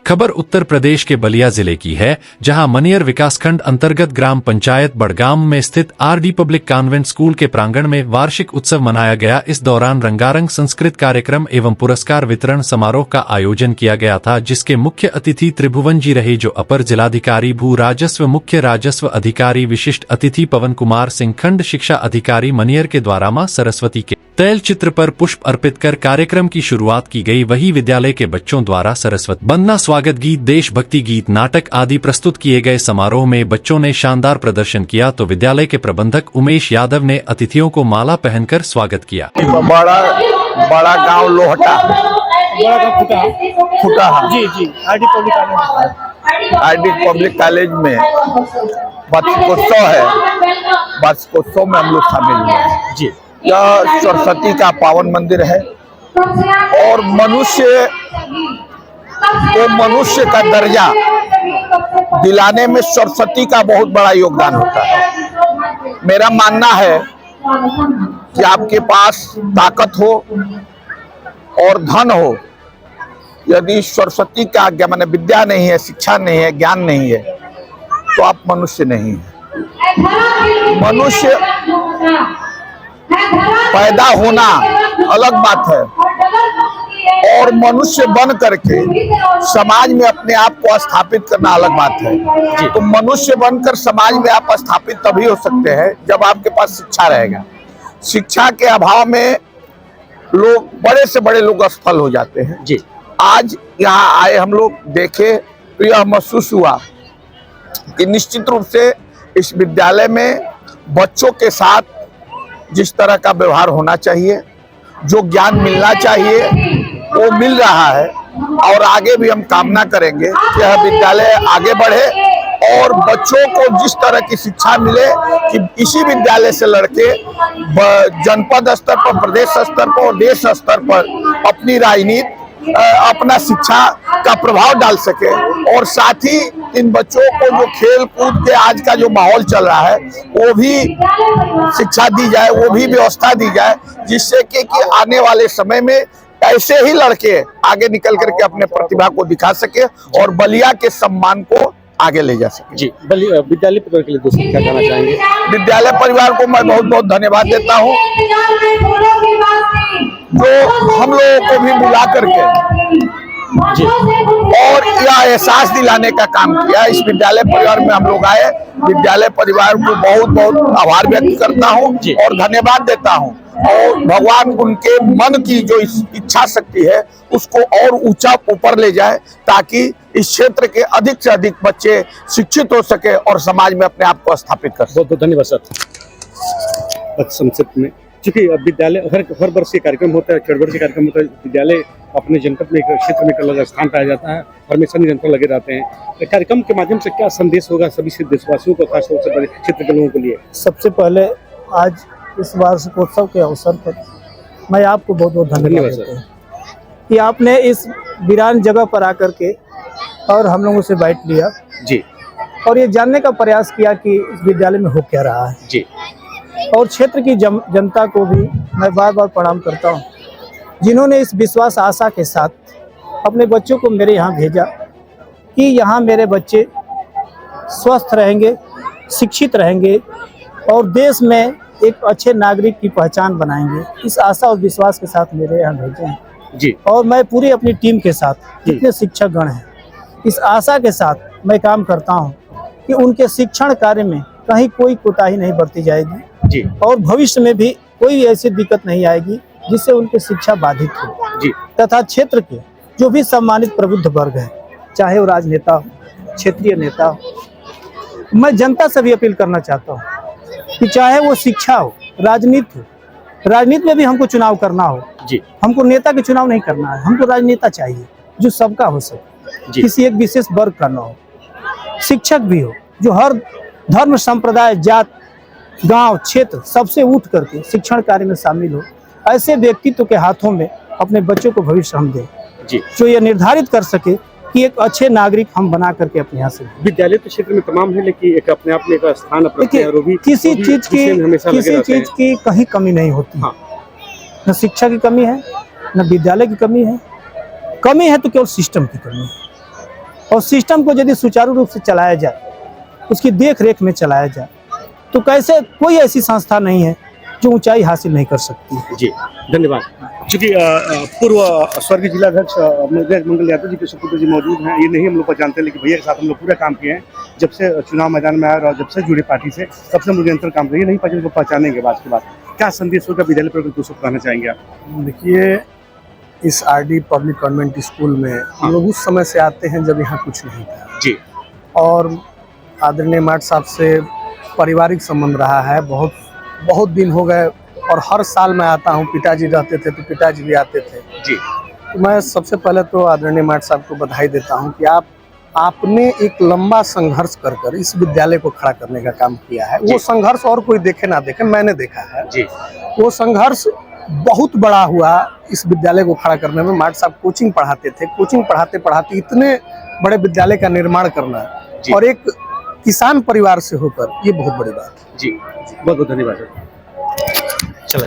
खबर उत्तर प्रदेश के बलिया जिले की है, जहां मनियर विकासखंड अंतर्गत ग्राम पंचायत बड़गाम में स्थित आरडी पब्लिक कॉन्वेंट स्कूल के प्रांगण में वार्षिक उत्सव मनाया गया। इस दौरान रंगारंग संस्कृत कार्यक्रम एवं पुरस्कार वितरण समारोह का आयोजन किया गया था, जिसके मुख्य अतिथि त्रिभुवन जी रहे, जो अपर जिलाधिकारी भू राजस्व, मुख्य राजस्व अधिकारी, विशिष्ट अतिथि पवन कुमार सिंह, खंड शिक्षा अधिकारी मनियर के द्वारा मां सरस्वती के तैल चित्र पर पुष्प अर्पित कर कार्यक्रम की शुरुआत की गई। वही विद्यालय के बच्चों द्वारा सरस्वती वंदना, स्वागत गीत, देशभक्ति गीत, नाटक आदि प्रस्तुत किए गए। समारोह में बच्चों ने शानदार प्रदर्शन किया तो विद्यालय के प्रबंधक उमेश यादव ने अतिथियों को माला पहनकर स्वागत किया। बड़ा गांव लोहटा फुटा जी आरडी पब्लिक कॉलेज में वार्षिकोत्सव है। वार्षिकोत्सव में हम लोग शामिल हुए हैं जी। यह सरस्वती का पावन मंदिर है और मनुष्य को मनुष्य का दर्जा दिलाने में सरस्वती का बहुत बड़ा योगदान होता है। मेरा मानना है कि आपके पास ताकत हो और धन हो, यदि सरस्वती का आज्ञा माने विद्या नहीं है, शिक्षा नहीं है, ज्ञान नहीं है, तो आप मनुष्य नहीं है। मनुष्य पैदा होना अलग बात है और मनुष्य बन करके समाज में अपने आप को स्थापित करना अलग बात है। तो मनुष्य बनकर समाज में आप स्थापित तभी हो सकते हैं जब आपके पास शिक्षा रहेगा। शिक्षा के अभाव में लोग, बड़े से बड़े लोग असफल हो जाते हैं जी। आज यहाँ आए हम लोग देखे तो यह महसूस हुआ कि निश्चित रूप से इस विद्यालय में बच्चों के साथ जिस तरह का व्यवहार होना चाहिए, जो ज्ञान मिलना चाहिए, वो मिल रहा है। और आगे भी हम कामना करेंगे कि यह विद्यालय आगे बढ़े और बच्चों को जिस तरह की शिक्षा मिले कि इसी विद्यालय से लड़के जनपद स्तर पर, प्रदेश स्तर पर और देश स्तर पर अपनी राजनीति, अपना शिक्षा का प्रभाव डाल सके। और साथ ही इन बच्चों को जो खेल कूद के आज का जो माहौल चल रहा है, वो भी शिक्षा दी जाए, वो भी व्यवस्था दी जाए, जिससे कि आने वाले समय में ऐसे ही लड़के आगे निकल करके अपने प्रतिभा को दिखा सके और बलिया के सम्मान को आगे ले जा सके जी। विद्यालय परिवार के लिए दोस्तों क्या कहना चाहेंगे? विद्यालय परिवार को मैं बहुत बहुत धन्यवाद देता हूँ, जो हम लोगों को भी बुला करके जी और यह एहसास दिलाने का काम किया। इस विद्यालय परिवार में हम लोग आए, विद्यालय परिवार को बहुत बहुत आभार व्यक्त करता हूँ और धन्यवाद देता हूँ। और भगवान उनके मन की जो इच्छा शक्ति है उसको और ऊंचा ऊपर ले जाए, ताकि इस क्षेत्र के अधिक से अधिक बच्चे शिक्षित हो सके और समाज में अपने आप को स्थापित कर सके। बहुत बहुत धन्यवाद सर। संक्षिप्त में, चूंकि विद्यालय हर वर्ष ये कार्यक्रम होता है, वर्षीय कार्यक्रम होता है, विद्यालय अपने जनपद में, एक क्षेत्र में एक अलग स्थान पाया जाता है, हमेशा निरंतर लगे रहते हैं। कार्यक्रम के माध्यम से क्या संदेश होगा सभी देशवासियों को, खासतौर से बड़े क्षेत्र के लोगों के लिए? सबसे पहले आज इस वार्षिकोत्सव के अवसर पर मैं आपको बहुत बहुत धन्यवाद देता हूँ कि आपने इस वीरान जगह पर आकर के और हम लोगों से बैठ लिया जी, और ये जानने का प्रयास किया कि इस विद्यालय में हो क्या रहा है जी। और क्षेत्र की जनता को भी मैं बार बार प्रणाम करता हूँ, जिन्होंने इस विश्वास आशा के साथ अपने बच्चों को मेरे यहाँ भेजा कि यहाँ मेरे बच्चे स्वस्थ रहेंगे, शिक्षित रहेंगे और देश में एक अच्छे नागरिक की पहचान बनाएंगे। इस आशा और विश्वास के साथ मेरे यहाँ भेजे हैं जी। और मैं पूरी अपनी टीम के साथ, जितने शिक्षक गण हैं, इस आशा के साथ मैं काम करता हूँ कि उनके शिक्षण कार्य में कहीं कोई कोताही नहीं बरती जाएगी जी। और भविष्य में भी कोई ऐसी दिक्कत नहीं आएगी जिससे उनकी शिक्षा बाधित हो जी। तथा क्षेत्र के जो भी सम्मानित प्रबुद्ध वर्ग है, चाहे वो राजनेता हो, क्षेत्रीय नेता हो, मैं जनता से भी अपील करना चाहता हूँ कि चाहे वो शिक्षा हो, राजनीति हो, राजनीति में भी हमको चुनाव करना हो जी। हमको नेता के चुनाव नहीं करना है, हमको राजनेता चाहिए जो सबका हो सके, किसी एक विशेष वर्ग का न हो। शिक्षक भी हो जो हर धर्म, संप्रदाय, जात, गांव, क्षेत्र सबसे उठ करके शिक्षण कार्य में शामिल हो। ऐसे व्यक्तित्व के हाथों में अपने बच्चों को भविष्य हम दें जी, जो ये निर्धारित कर सके कि एक अच्छे नागरिक हम बना करके अपने यहाँ से। विद्यालय तो क्षेत्र में तमाम है, लेकिन एक अपने आप में एक स्थान किसी चीज की कहीं कमी नहीं होती। हाँ। न शिक्षा की कमी है, न विद्यालय की कमी है। कमी है तो केवल सिस्टम की कमी है। और सिस्टम को यदि सुचारू रूप से चलाया जाए, उसकी देख रेख में चलाया जाए, तो कैसे कोई ऐसी संस्था नहीं है जो ऊंचाई हासिल नहीं कर सकती। जी धन्यवाद। चूंकि पूर्व स्वर्गीय जिलाध्यक्ष मंगल यादव जी के सुपुत्र जी मौजूद हैं, ये नहीं हम लोग को जानते, लेकिन भैया के साथ हम लोग पूरा काम किए हैं जब से चुनाव मैदान में आए और जब से जुड़े पार्टी से, तब से हम लोग निरंतर काम करिए, नहीं पहचान को पहचानेंगे बाद के बाद। क्या संदेश होगा विद्यालय पर दूसरों को कहना चाहेंगे आप? देखिए, इस आरडी पब्लिक कॉन्वेंट स्कूल में हम लोग उस समय से आते हैं जब यहाँ कुछ नहीं था जी, और आदरणीय माट साहब से पारिवारिक संबंध रहा है, बहुत दिन हो गए, और हर साल मैं आता हूँ। पिताजी रहते थे तो पिताजी भी आते थे जी। तो मैं सबसे पहले तो आदरणीय माट साहब को बधाई देता हूँ कि आपने एक लंबा संघर्ष कर इस विद्यालय को खड़ा करने का काम किया है। वो संघर्ष और कोई देखे ना देखे, मैंने देखा है जी। वो संघर्ष बहुत बड़ा हुआ इस विद्यालय को खड़ा करने में। माट साहब कोचिंग पढ़ाते थे, कोचिंग पढ़ाते पढ़ाते इतने बड़े विद्यालय का निर्माण करना और एक किसान परिवार से होकर, ये बहुत बड़ी बात है। जी बहुत बहुत धन्यवाद। चला